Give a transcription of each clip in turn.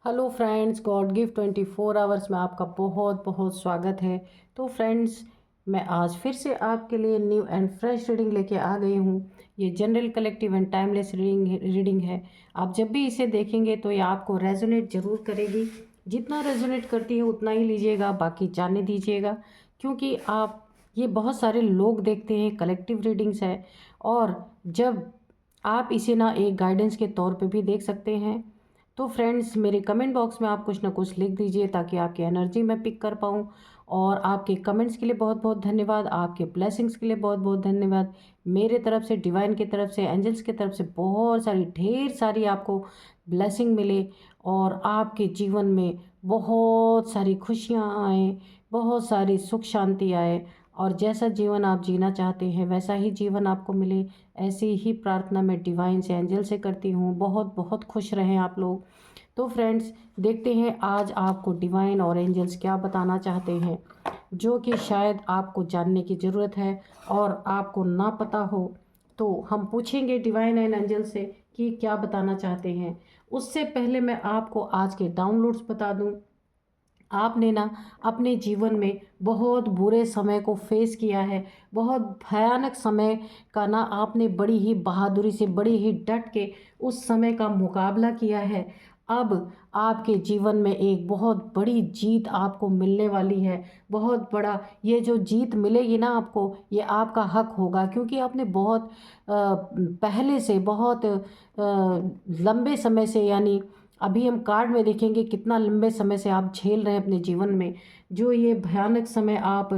Hello friends, God gift 24 hours में आपका बहुत बहुत स्वागत है। तो फ्रेंड्स, मैं आज फिर से आपके लिए न्यू एंड फ्रेश रीडिंग लेके आ गई हूँ। ये general collective and timeless reading है। आप जब भी इसे देखेंगे तो ये आपको रेजोनेट ज़रूर करेगी। जितना रेजोनेट करती है उतना ही लीजिएगा, बाकी जाने दीजिएगा। क्योंकि आप ये बहुत सारे लोग देखते हैं, कलेक्टिव रीडिंग्स है। और जब आप इसे ना एक गाइडेंस के तौर पे भी देख सकते हैं। तो फ्रेंड्स, मेरे कमेंट बॉक्स में आप कुछ ना कुछ लिख दीजिए ताकि आपकी एनर्जी मैं पिक कर पाऊँ। और आपके कमेंट्स के लिए बहुत बहुत धन्यवाद, आपके ब्लेसिंग्स के लिए बहुत बहुत धन्यवाद। मेरे तरफ से, डिवाइन की तरफ से, एंजल्स की तरफ से बहुत सारी, ढेर सारी आपको ब्लेसिंग मिले और आपके जीवन में बहुत सारी खुशियाँ आए, बहुत सारी सुख शांति आए। और जैसा जीवन आप जीना चाहते हैं वैसा ही जीवन आपको मिले, ऐसी ही प्रार्थना मैं डिवाइन से, एंजल से करती हूँ। बहुत बहुत खुश रहें आप लोग। तो फ्रेंड्स, देखते हैं आज आपको डिवाइन और एंजल्स क्या बताना चाहते हैं, जो कि शायद आपको जानने की ज़रूरत है और आपको ना पता हो। तो हम पूछेंगे डिवाइन एंड एंजल से कि क्या बताना चाहते हैं। उससे पहले मैं आपको आज के डाउनलोड्स बता दूं। आपने ना अपने जीवन में बहुत बुरे समय को फेस किया है, बहुत भयानक समय का ना आपने बड़ी ही बहादुरी से, बड़ी ही डट के उस समय का मुकाबला किया है। अब आपके जीवन में एक बहुत बड़ी जीत आपको मिलने वाली है। बहुत बड़ा ये जो जीत मिलेगी ना आपको, ये आपका हक होगा। क्योंकि आपने बहुत पहले से, बहुत लंबे समय से, यानी अभी हम कार्ड में देखेंगे कितना लंबे समय से आप झेल रहे हैं अपने जीवन में। जो ये भयानक समय आप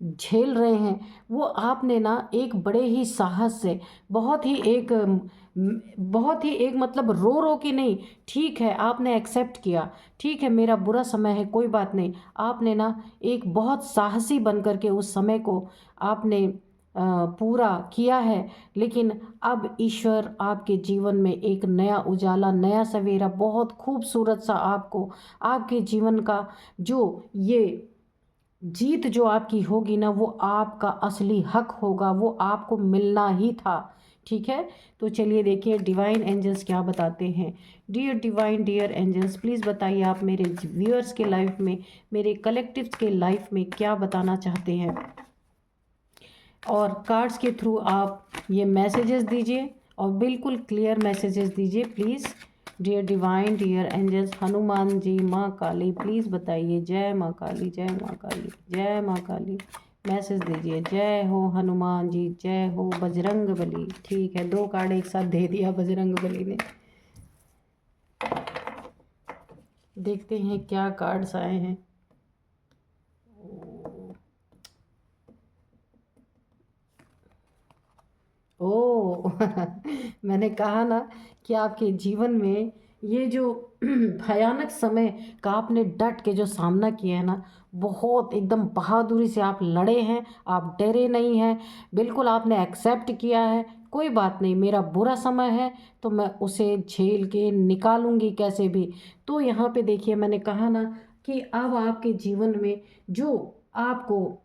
झेल रहे हैं, वो आपने ना एक बड़े ही साहस से, बहुत ही एक मतलब रो रो के नहीं, ठीक है आपने एक्सेप्ट किया, ठीक है मेरा बुरा समय है, कोई बात नहीं। आपने ना एक बहुत साहसी बन करके उस समय को आपने पूरा किया है। लेकिन अब ईश्वर आपके जीवन में एक नया उजाला, नया सवेरा, बहुत खूबसूरत सा आपको, आपके जीवन का जो ये जीत जो आपकी होगी ना, वो आपका असली हक होगा, वो आपको मिलना ही था। ठीक है, तो चलिए देखिए डिवाइन एंजल्स क्या बताते हैं। Dear divine, dear angels, please बताइए आप मेरे व्यूअर्स के लाइफ में, मेरे कलेक्टिव के लाइफ में क्या बताना चाहते हैं। और कार्ड्स के थ्रू आप ये मैसेजेस दीजिए और बिल्कुल क्लियर मैसेजेस दीजिए please. Dear divine, dear angels, Hanuman ji, माँ काली, प्लीज़ बताइए। जय माँ काली, जय माँ काली, जय माँ काली। मैसेज दीजिए। जय हो हनुमान जी, जय हो बजरंग बली। ठीक है, 2 कार्ड एक साथ दे दिया बजरंग बली ने। देखते हैं क्या कार्ड्स आए हैं। ओ मैंने कहा ना कि आपके जीवन में ये जो भयानक समय का आपने डट के जो सामना किया है ना, बहुत एकदम बहादुरी से आप लड़े हैं, आप डरे नहीं हैं। बिल्कुल आपने एक्सेप्ट किया है, कोई बात नहीं, मेरा बुरा समय है तो मैं उसे झेल के निकालूंगी कैसे भी। तो यहाँ पे देखिए, मैंने कहा ना कि अब आपके जीवन में जो आपको,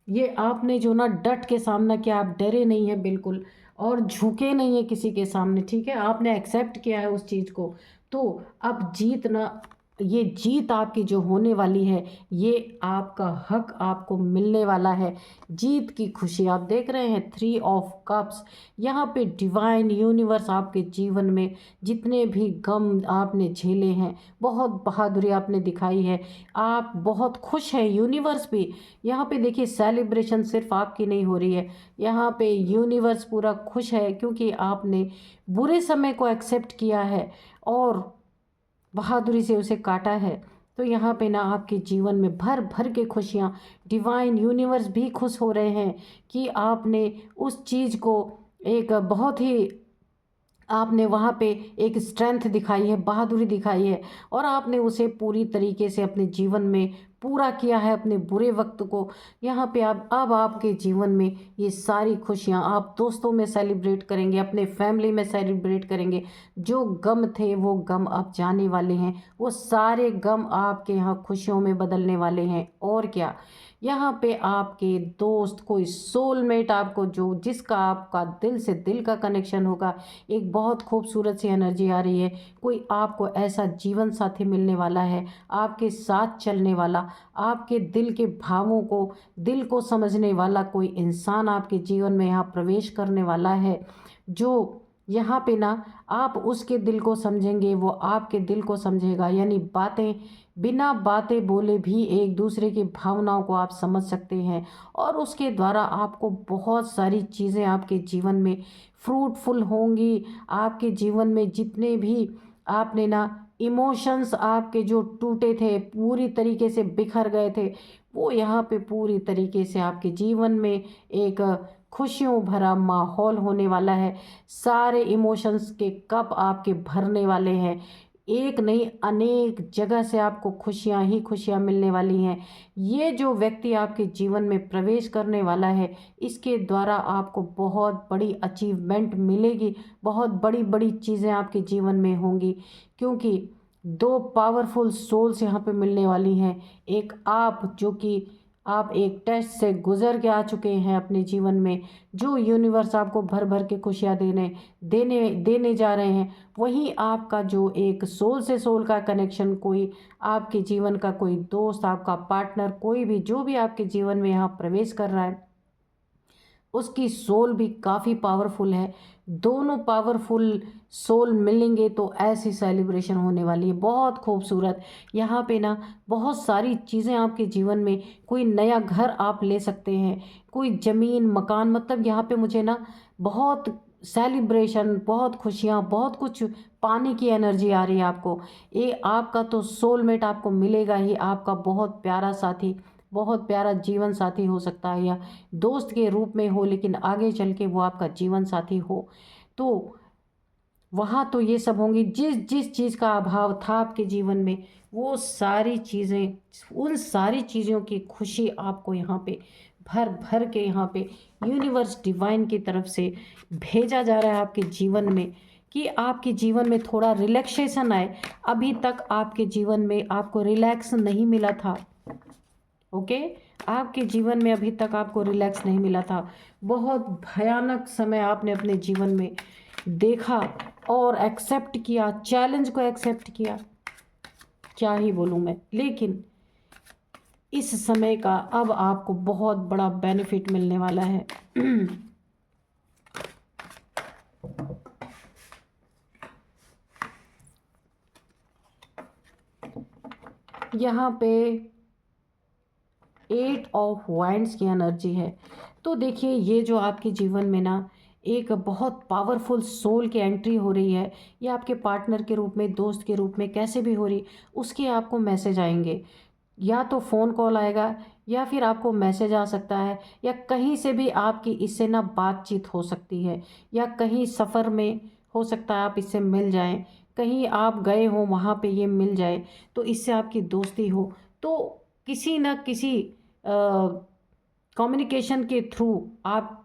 ये आपने जो ना डट के सामना किया, आप डरे नहीं हैं बिल्कुल और झुके नहीं है किसी के सामने। ठीक है, आपने एक्सेप्ट किया है उस चीज़ को। तो अब जीत ना, ये जीत आपकी जो होने वाली है, ये आपका हक आपको मिलने वाला है। जीत की खुशी आप देख रहे हैं, 3 ऑफ कप्स। यहाँ पे डिवाइन यूनिवर्स आपके जीवन में जितने भी गम आपने झेले हैं, बहुत बहादुरी आपने दिखाई है, आप बहुत खुश हैं। यूनिवर्स भी यहाँ पे देखिए, सेलिब्रेशन सिर्फ आपकी नहीं हो रही है, यहाँ पे यूनिवर्स पूरा खुश है क्योंकि आपने बुरे समय को एक्सेप्ट किया है और बहादुरी से उसे काटा है। तो यहाँ पे ना आपके जीवन में भर भर के खुशियाँ, डिवाइन यूनिवर्स भी खुश हो रहे हैं कि आपने उस चीज़ को एक बहुत ही, आपने वहाँ पे एक स्ट्रेंथ दिखाई है, बहादुरी दिखाई है और आपने उसे पूरी तरीके से अपने जीवन में पूरा किया है, अपने बुरे वक्त को। यहाँ पे आप, अब आपके जीवन में ये सारी खुशियाँ आप दोस्तों में सेलिब्रेट करेंगे, अपने फैमिली में सेलिब्रेट करेंगे। जो गम थे वो गम अब जाने वाले हैं, वो सारे गम आपके यहाँ खुशियों में बदलने वाले हैं। और क्या, यहाँ पे आपके दोस्त, कोई सोलमेट आपको, जो जिसका आपका दिल से दिल का कनेक्शन होगा, एक बहुत खूबसूरत सी एनर्जी आ रही है। कोई आपको ऐसा जीवन साथी मिलने वाला है, आपके साथ चलने वाला, आपके दिल के भावों को, दिल को समझने वाला कोई इंसान आपके जीवन में यहाँ प्रवेश करने वाला है, जो यहाँ पे ना आप उसके दिल को समझेंगे, वो आपके दिल को समझेगा। यानी बातें, बिना बातें बोले भी एक दूसरे की भावनाओं को आप समझ सकते हैं, और उसके द्वारा आपको बहुत सारी चीज़ें आपके जीवन में फ्रूटफुल होंगी। आपके जीवन में जितने भी आपने ना इमोशंस आपके जो टूटे थे, पूरी तरीके से बिखर गए थे, वो यहाँ पे पूरी तरीके से आपके जीवन में एक खुशियों भरा माहौल होने वाला है। सारे इमोशंस के कप आपके भरने वाले हैं। एक नहीं, अनेक जगह से आपको खुशियाँ ही खुशियाँ मिलने वाली हैं। ये जो व्यक्ति आपके जीवन में प्रवेश करने वाला है, इसके द्वारा आपको बहुत बड़ी अचीवमेंट मिलेगी, बहुत बड़ी बड़ी चीज़ें आपके जीवन में होंगी, क्योंकि दो पावरफुल सोल्स यहाँ पे मिलने वाली हैं। एक आप, जो कि आप एक टेस्ट से गुजर के आ चुके हैं अपने जीवन में, जो यूनिवर्स आपको भर भर के खुशियाँ देने देने देने जा रहे हैं। वहीं आपका जो एक सोल से सोल का कनेक्शन, कोई आपके जीवन का कोई दोस्त, आपका पार्टनर, कोई भी जो भी आपके जीवन में यहाँ प्रवेश कर रहा है, उसकी सोल भी काफ़ी पावरफुल है। दोनों पावरफुल सोल मिलेंगे तो ऐसी सेलिब्रेशन होने वाली है, बहुत खूबसूरत। यहाँ पे ना बहुत सारी चीज़ें आपके जीवन में, कोई नया घर आप ले सकते हैं, कोई ज़मीन मकान, मतलब यहाँ पे मुझे ना बहुत सेलिब्रेशन, बहुत खुशियाँ, बहुत कुछ पाने की एनर्जी आ रही है आपको। ये आपका तो सोलमेट आपको मिलेगा ही, आपका बहुत प्यारा साथी, बहुत प्यारा जीवन साथी हो सकता है, या दोस्त के रूप में हो, लेकिन आगे चल के वो आपका जीवन साथी हो। तो वहाँ तो ये सब होंगी, जिस जिस चीज़ का अभाव था आपके जीवन में, वो सारी चीज़ें, उन सारी चीज़ों की खुशी आपको यहाँ पे भर भर के, यहाँ पे यूनिवर्स डिवाइन की तरफ से भेजा जा रहा है आपके जीवन में, कि आपके जीवन में थोड़ा रिलैक्सेशन आए। अभी तक आपके जीवन में आपको रिलैक्स नहीं मिला था, ओके। आपके जीवन में अभी तक आपको रिलैक्स नहीं मिला था। बहुत भयानक समय आपने अपने जीवन में देखा और एक्सेप्ट किया, चैलेंज को एक्सेप्ट किया, क्या ही बोलूँ मैं। लेकिन इस समय का अब आपको बहुत बड़ा बेनिफिट मिलने वाला है। यहाँ पे 8 ऑफ वाइंड्स की एनर्जी है। तो देखिए, ये जो आपके जीवन में ना एक बहुत पावरफुल सोल की एंट्री हो रही है, ये आपके पार्टनर के रूप में, दोस्त के रूप में, कैसे भी हो रही, उसके आपको मैसेज आएंगे। या तो फ़ोन कॉल आएगा, या फिर आपको मैसेज आ सकता है, या कहीं से भी आपकी इससे ना बातचीत हो सकती है, या कहीं सफ़र में हो सकता है आप इससे मिल जाएं, कहीं आप गए हो वहाँ पे ये मिल जाए, तो इससे आपकी दोस्ती हो। तो किसी न किसी कम्युनिकेशन के थ्रू आप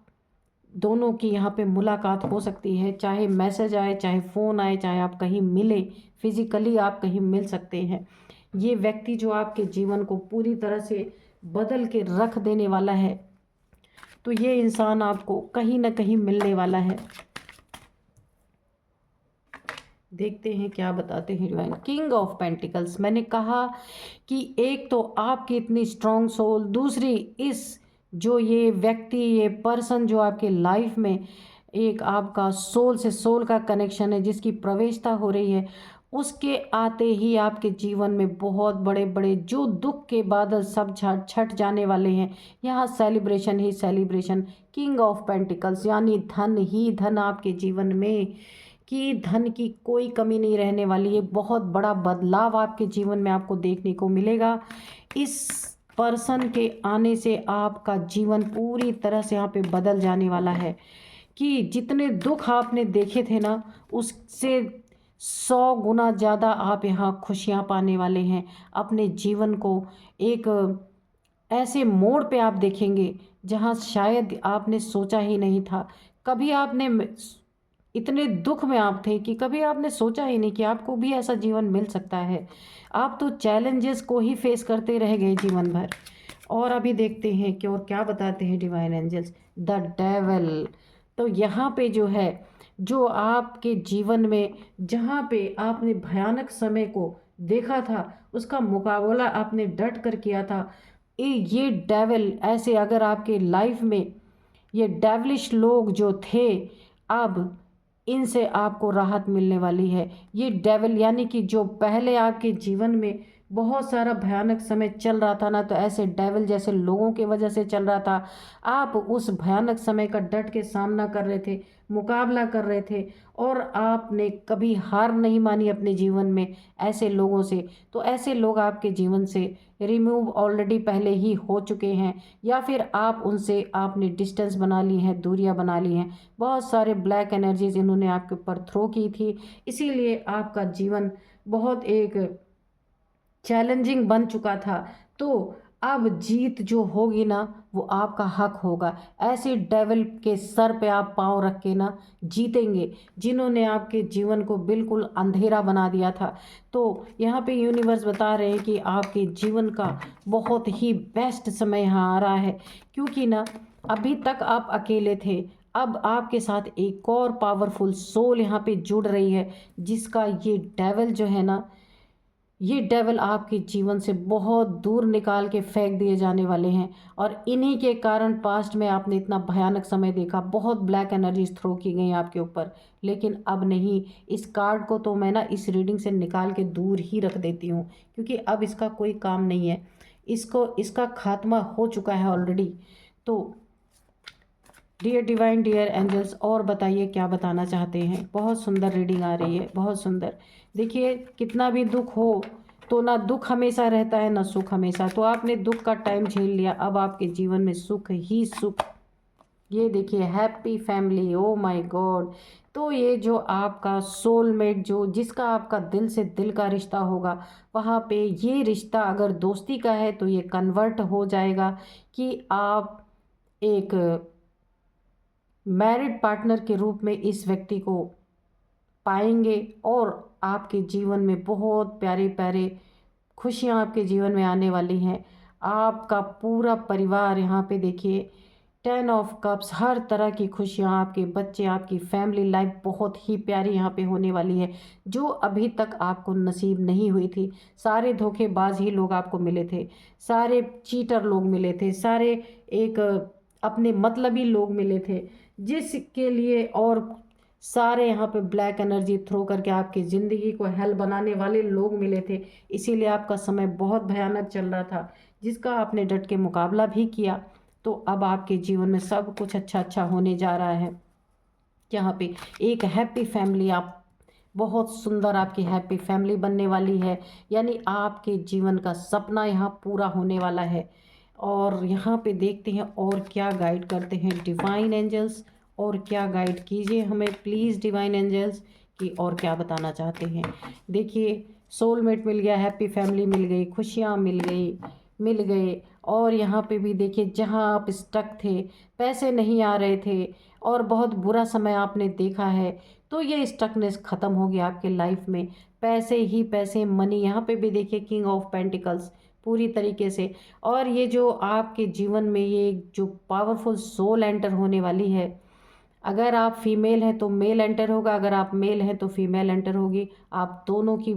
दोनों की यहाँ पे मुलाकात हो सकती है, चाहे मैसेज आए, चाहे फ़ोन आए, चाहे आप कहीं मिले, फिज़िकली आप कहीं मिल सकते हैं। ये व्यक्ति जो आपके जीवन को पूरी तरह से बदल के रख देने वाला है, तो ये इंसान आपको कहीं ना कहीं मिलने वाला है। देखते हैं क्या बताते हैं डिवाइन। किंग ऑफ पेंटिकल्स, मैंने कहा कि एक तो आपकी इतनी स्ट्रॉन्ग सोल, दूसरी इस जो ये व्यक्ति, ये पर्सन जो आपके लाइफ में एक आपका सोल से सोल का कनेक्शन है, जिसकी प्रवेशता हो रही है, उसके आते ही आपके जीवन में बहुत बड़े बड़े जो दुख के बादल सब छट जाने वाले हैं। यहाँ celebration he celebration. King of pentacles यानी धन ही धन आपके जीवन में, कि धन की कोई कमी नहीं रहने वाली है। बहुत बड़ा बदलाव आपके जीवन में आपको देखने को मिलेगा। इस पर्सन के आने से आपका जीवन पूरी तरह से यहाँ पे बदल जाने वाला है, कि जितने दुख आपने देखे थे ना, उससे 100 गुना ज़्यादा आप यहाँ खुशियाँ पाने वाले हैं। अपने जीवन को एक ऐसे मोड़ पे आप देखेंगे जहाँ शायद आपने सोचा ही नहीं था। कभी आपने इतने दुख में आप थे कि कभी आपने सोचा ही नहीं कि आपको भी ऐसा जीवन मिल सकता है। आप तो चैलेंजेस को ही फेस करते रह गए जीवन भर, और अभी देखते हैं कि और क्या बताते हैं डिवाइन एंजल्स। The devil. तो यहाँ पे जो है, जो आपके जीवन में जहाँ पे आपने भयानक समय को देखा था, उसका मुकाबला आपने डट कर किया था। ये डेविल ऐसे अगर आपके लाइफ में ये डेविलिश लोग जो थे, अब इनसे आपको राहत मिलने वाली है। ये डेविल यानी कि जो पहले आपके जीवन में बहुत सारा भयानक समय चल रहा था ना, तो ऐसे डेविल जैसे लोगों की वजह से चल रहा था। आप उस भयानक समय का डट के सामना कर रहे थे, मुकाबला कर रहे थे, और आपने कभी हार नहीं मानी अपने जीवन में ऐसे लोगों से। तो ऐसे लोग आपके जीवन से रिमूव ऑलरेडी पहले ही हो चुके हैं, या फिर आप उनसे आपने डिस्टेंस बना ली है, दूरियां बना ली हैं। बहुत सारे ब्लैक एनर्जीज इन्होंने आपके ऊपर थ्रो की थी, इसीलिए आपका जीवन बहुत एक चैलेंजिंग बन चुका था। तो अब जीत जो होगी ना, वो आपका हक होगा। ऐसे डेविल के सर पे आप पाँव रख के ना जीतेंगे, जिन्होंने आपके जीवन को बिल्कुल अंधेरा बना दिया था। तो यहाँ पे यूनिवर्स बता रहे हैं कि आपके जीवन का बहुत ही बेस्ट समय यहाँ आ रहा है, क्योंकि ना अभी तक आप अकेले थे, अब आपके साथ एक और पावरफुल सोल यहाँ पे जुड़ रही है, जिसका ये डेविल जो है ना, ये डेविल आपके जीवन से बहुत दूर निकाल के फेंक दिए जाने वाले हैं। और इन्हीं के कारण पास्ट में आपने इतना भयानक समय देखा, बहुत ब्लैक एनर्जीज थ्रो की गई आपके ऊपर, लेकिन अब नहीं। इस कार्ड को तो मैं ना इस रीडिंग से निकाल के दूर ही रख देती हूँ, क्योंकि अब इसका कोई काम नहीं है, इसका खात्मा हो चुका है ऑलरेडी। तो डियर डिवाइन, डियर एंजल्स, और बताइए क्या बताना चाहते हैं। बहुत सुंदर रीडिंग आ रही है, बहुत सुंदर। देखिए, कितना भी दुख हो तो ना दुख हमेशा रहता है ना सुख हमेशा। तो आपने दुख का टाइम झेल लिया, अब आपके जीवन में सुख ही सुख। ये देखिए, happy family, oh my God. तो ये जो आपका सोलमेट, जो जिसका आपका दिल से दिल का रिश्ता होगा, वहाँ पे ये रिश्ता अगर दोस्ती का है तो ये कन्वर्ट हो जाएगा कि आप एक मैरिड पार्टनर के रूप में इस व्यक्ति को पाएंगे, और आपके जीवन में बहुत प्यारे प्यारे खुशियाँ आपके जीवन में आने वाली हैं। आपका पूरा परिवार, यहाँ पे देखिए 10 ऑफ कप्स, हर तरह की खुशियाँ, आपके बच्चे, आपकी फैमिली लाइफ बहुत ही प्यारी यहाँ पे होने वाली है, जो अभी तक आपको नसीब नहीं हुई थी। सारे धोखेबाज ही लोग आपको मिले थे, सारे चीटर लोग मिले थे, सारे एक अपने मतलबी लोग मिले थे, जिसके लिए, और सारे यहाँ पे ब्लैक एनर्जी थ्रो करके आपकी ज़िंदगी को हेल बनाने वाले लोग मिले थे। इसीलिए आपका समय बहुत भयानक चल रहा था, जिसका आपने डट के मुकाबला भी किया। तो अब आपके जीवन में सब कुछ अच्छा अच्छा होने जा रहा है। यहाँ पे एक हैप्पी फैमिली, आप बहुत सुंदर आपकी हैप्पी फैमिली बनने वाली है, यानी आपके जीवन का सपना यहाँ पूरा होने वाला है। और यहाँ पे देखते हैं और क्या गाइड करते हैं डिवाइन एंजल्स, और क्या गाइड कीजिए हमें प्लीज़ डिवाइन एंजल्स, कि और क्या बताना चाहते हैं। देखिए, सोलमेट मिल गया, हैप्पी फैमिली मिल गई, खुशियाँ मिल गए। और यहाँ पे भी देखिए, जहाँ आप स्टक थे, पैसे नहीं आ रहे थे और बहुत बुरा समय आपने देखा है, तो ये स्टकनेस ख़त्म हो गया आपके लाइफ में। पैसे ही पैसे, मनी। यहाँ पे भी देखिए, किंग ऑफ पेंटिकल्स पूरी तरीके से। और ये जो आपके जीवन में ये जो पावरफुल सोल एंटर होने वाली है, अगर आप फीमेल हैं तो मेल एंटर होगा, अगर आप मेल हैं तो फीमेल एंटर होगी। आप दोनों की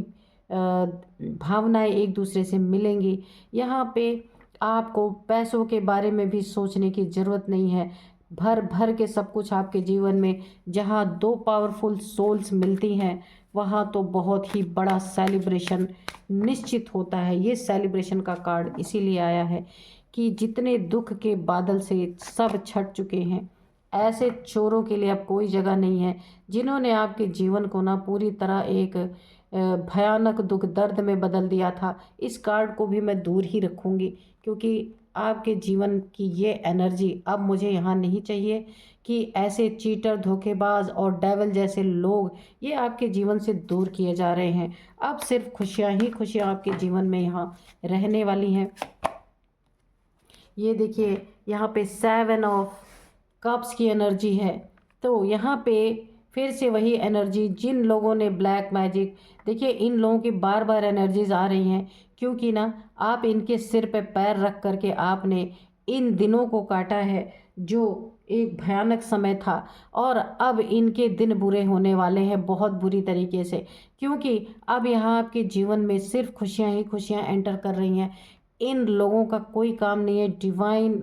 भावनाएं एक दूसरे से मिलेंगी। यहाँ पे आपको पैसों के बारे में भी सोचने की ज़रूरत नहीं है। भर भर के सब कुछ आपके जीवन में, जहाँ दो पावरफुल सोल्स मिलती हैं, वहाँ तो बहुत ही बड़ा सेलिब्रेशन निश्चित होता है। ये सेलिब्रेशन का कार्ड इसीलिए आया है कि जितने दुख के बादल से सब छट चुके हैं, ऐसे चोरों के लिए अब कोई जगह नहीं है, जिन्होंने आपके जीवन को ना पूरी तरह एक भयानक दुख दर्द में बदल दिया था। इस कार्ड को भी मैं दूर ही रखूँगी, क्योंकि आपके जीवन की ये एनर्जी अब मुझे यहाँ नहीं चाहिए, कि ऐसे चीटर, धोखेबाज और डेविल जैसे लोग ये आपके जीवन से दूर किए जा रहे हैं। अब सिर्फ खुशियाँ ही खुशियाँ आपके जीवन में यहाँ रहने वाली हैं। ये देखिए, यहाँ पे 7 ऑफ कप्स की एनर्जी है। तो यहाँ पे फिर से वही एनर्जी, जिन लोगों ने ब्लैक मैजिक, देखिए इन लोगों की बार बार एनर्जीज आ रही हैं, क्योंकि ना आप इनके सिर पे पैर रख करके आपने इन दिनों को काटा है जो एक भयानक समय था, और अब इनके दिन बुरे होने वाले हैं बहुत बुरी तरीके से, क्योंकि अब यहाँ आपके जीवन में सिर्फ खुशियाँ ही खुशियाँ एंटर कर रही हैं। इन लोगों का कोई काम नहीं है, डिवाइन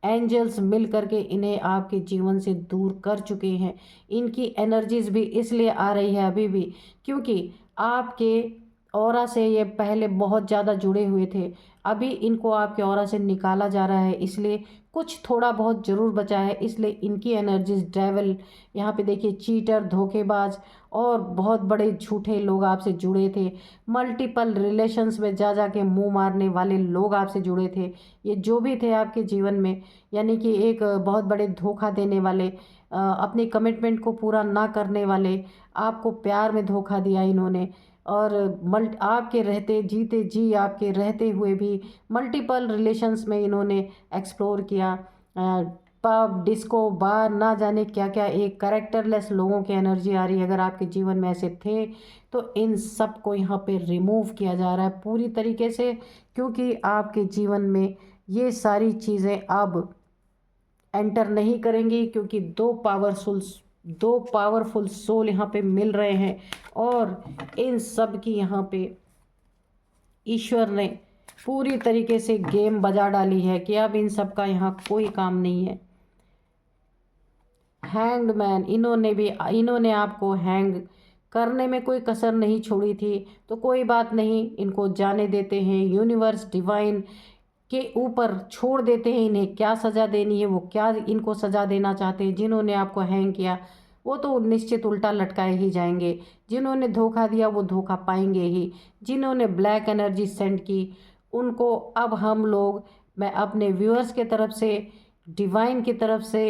एंजल्स मिल करके इन्हें आपके जीवन से दूर कर चुके हैं। इनकी एनर्जीज भी इसलिए आ रही है अभी भी, क्योंकि आपके ऑरा से ये पहले बहुत ज़्यादा जुड़े हुए थे, अभी इनको आपके ऑरा से निकाला जा रहा है, इसलिए कुछ थोड़ा बहुत ज़रूर बचा है, इसलिए इनकी एनर्जीज डेविल, यहाँ पे देखिए चीटर, धोखेबाज और बहुत बड़े झूठे लोग आपसे जुड़े थे, मल्टीपल रिलेशंस में जा जा के मुँह मारने वाले लोग आपसे जुड़े थे, ये जो भी थे आपके जीवन में, यानी कि एक बहुत बड़े धोखा देने वाले, अपनी कमिटमेंट को पूरा ना करने वाले, आपको प्यार में धोखा दिया इन्होंने, और आपके रहते जीते जी आपके रहते हुए भी मल्टीपल रिलेशंस में इन्होंने एक्सप्लोर किया, पब, डिस्को, बार, ना जाने क्या क्या, एक कैरेक्टरलेस लोगों की एनर्जी आ रही है। अगर आपके जीवन में ऐसे थे तो इन सब को यहाँ पे रिमूव किया जा रहा है पूरी तरीके से, क्योंकि आपके जीवन में ये सारी चीज़ें अब एंटर नहीं करेंगी, क्योंकि दो पावरफुल सोल यहाँ पे मिल रहे हैं, और इन सब की यहाँ पे ईश्वर ने पूरी तरीके से गेम बजा डाली है कि अब इन सब का यहाँ कोई काम नहीं है। हैंग्ड मैन, इन्होंने आपको हैंग करने में कोई कसर नहीं छोड़ी थी, तो कोई बात नहीं, इनको जाने देते हैं, यूनिवर्स डिवाइन के ऊपर छोड़ देते हैं इन्हें क्या सज़ा देनी है, वो क्या इनको सज़ा देना चाहते हैं। जिन्होंने आपको हैंग किया वो तो निश्चित उल्टा लटकाए ही जाएंगे, जिन्होंने धोखा दिया वो धोखा पाएंगे ही, जिन्होंने ब्लैक एनर्जी सेंड की उनको अब हम लोग, मैं अपने व्यूअर्स के तरफ से, डिवाइन की तरफ से,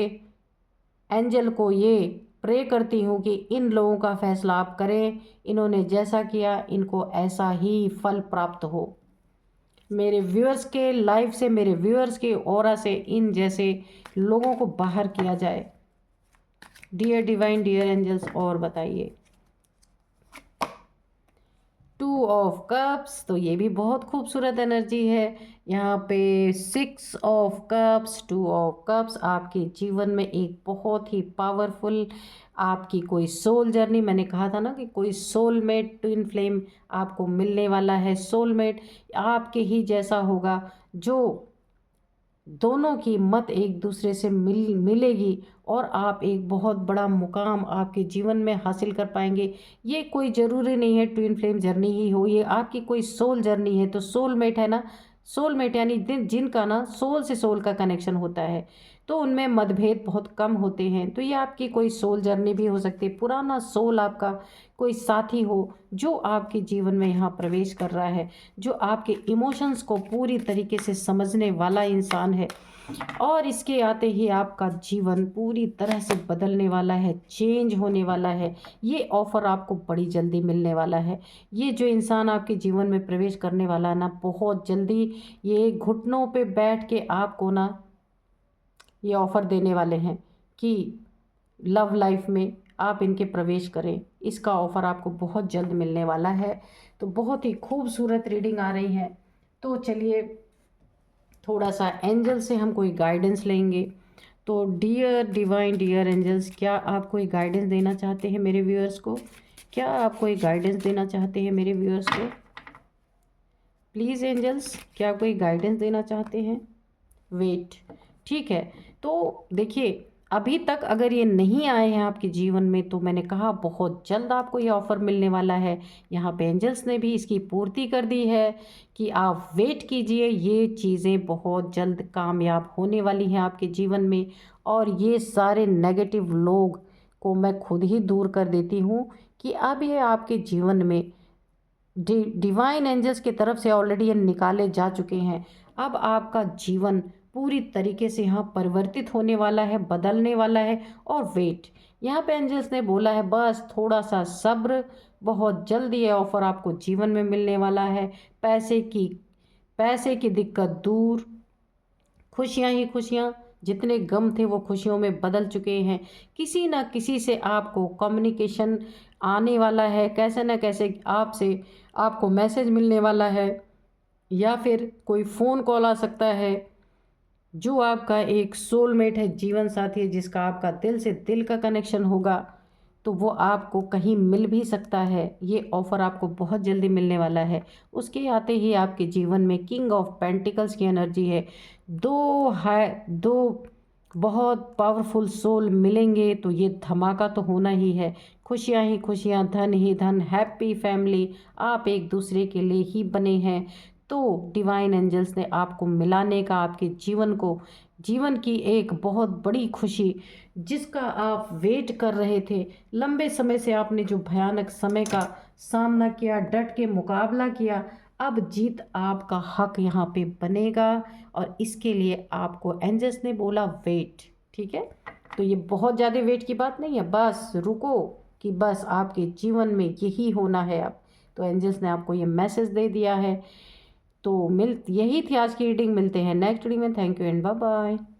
एंजल को ये प्रे करती हूँ कि इन लोगों का फैसला आप करें, इन्होंने जैसा किया इनको ऐसा ही फल प्राप्त हो। मेरे व्यूअर्स के लाइफ से, मेरे व्यूअर्स के ऑरा से इन जैसे लोगों को बाहर किया जाए। डियर डिवाइन, डियर एंजल्स, और बताइए। 2 ऑफ कप्स, तो ये भी बहुत खूबसूरत एनर्जी है। यहाँ पे 6 ऑफ कप्स, 2 ऑफ कप्स, आपके जीवन में एक बहुत ही पावरफुल, आपकी कोई सोल जर्नी, मैंने कहा था ना कि कोई सोलमेट ट्विन फ्लेम आपको मिलने वाला है। सोलमेट आपके ही जैसा होगा, जो दोनों की मत एक दूसरे से मिलेगी, और आप एक बहुत बड़ा मुकाम आपके जीवन में हासिल कर पाएंगे। ये कोई ज़रूरी नहीं है ट्विन फ्लेम जर्नी ही हो, ये आपकी कोई सोल जर्नी है। तो सोलमेट है ना, सोलमेट यानी जिनका ना सोल से सोल का कनेक्शन होता है, तो उनमें मतभेद बहुत कम होते हैं। तो ये आपकी कोई सोल जर्नी भी हो सकती है, पुराना सोल आपका कोई साथी हो जो आपके जीवन में यहाँ प्रवेश कर रहा है, जो आपके इमोशंस को पूरी तरीके से समझने वाला इंसान है, और इसके आते ही आपका जीवन पूरी तरह से बदलने वाला है, चेंज होने वाला है। ये ऑफ़र आपको बड़ी जल्दी मिलने वाला है। ये जो इंसान आपके जीवन में प्रवेश करने वाला है ना, बहुत जल्दी ये घुटनों पे बैठ के आपको ना ये ऑफ़र देने वाले हैं कि लव लाइफ में आप इनके प्रवेश करें। इसका ऑफ़र आपको बहुत जल्द मिलने वाला है। तो बहुत ही खूबसूरत रीडिंग आ रही है। तो चलिए थोड़ा सा एंजल से हम कोई गाइडेंस लेंगे। तो डियर डिवाइन, डियर एंजल्स, क्या आप कोई गाइडेंस देना चाहते हैं मेरे व्यूअर्स को? क्या आप कोई गाइडेंस देना चाहते हैं मेरे व्यूअर्स को? प्लीज़ एंजल्स, क्या कोई गाइडेंस देना चाहते हैं? वेट, ठीक है। तो देखिए, अभी तक अगर ये नहीं आए हैं आपके जीवन में, तो मैंने कहा बहुत जल्द आपको ये ऑफ़र मिलने वाला है। यहाँ पे एंजल्स ने भी इसकी पूर्ति कर दी है कि आप वेट कीजिए, ये चीज़ें बहुत जल्द कामयाब होने वाली हैं आपके जीवन में, और ये सारे नेगेटिव लोग को मैं खुद ही दूर कर देती हूँ कि अब ये आपके जीवन में डिवाइन एंजल्स की तरफ से ऑलरेडी ये निकाले जा चुके हैं। अब आपका जीवन पूरी तरीके से यहाँ परिवर्तित होने वाला है, बदलने वाला है। और वेट, यहाँ पे एंजल्स ने बोला है बस थोड़ा सा सब्र, बहुत जल्दी ये ऑफ़र आपको जीवन में मिलने वाला है। पैसे की दिक्कत दूर, खुशियाँ ही खुशियाँ, जितने गम थे वो खुशियों में बदल चुके हैं। किसी ना किसी से आपको कम्युनिकेशन आने वाला है, कैसे ना कैसे आपसे आपको मैसेज मिलने वाला है, या फिर कोई फ़ोन कॉल आ सकता है। जो आपका एक सोलमेट है, जीवन साथी है, जिसका आपका दिल से दिल का कनेक्शन होगा, तो वो आपको कहीं मिल भी सकता है। ये ऑफ़र आपको बहुत जल्दी मिलने वाला है। उसके आते ही आपके जीवन में किंग ऑफ पेंटिकल्स की एनर्जी है। दो बहुत पावरफुल सोल मिलेंगे तो ये धमाका तो होना ही है। खुशियाँ ही खुशियाँ, धन ही धन, हैप्पी फैमिली, आप एक दूसरे के लिए ही बने हैं। तो डिवाइन एंजल्स ने आपको मिलाने का, आपके जीवन को, जीवन की एक बहुत बड़ी खुशी जिसका आप वेट कर रहे थे, लंबे समय से आपने जो भयानक समय का सामना किया, डट के मुकाबला किया, अब जीत आपका हक यहाँ पे बनेगा। और इसके लिए आपको एंजल्स ने बोला वेट, ठीक है। तो ये बहुत ज़्यादा वेट की बात नहीं है, बस रुको कि बस आपके जीवन में यही होना है अब। तो एंजल्स ने आपको ये मैसेज दे दिया है। तो यही थी आज की रीडिंग। मिलते हैं नेक्स्ट रीडिंग में। Thank you and bye bye.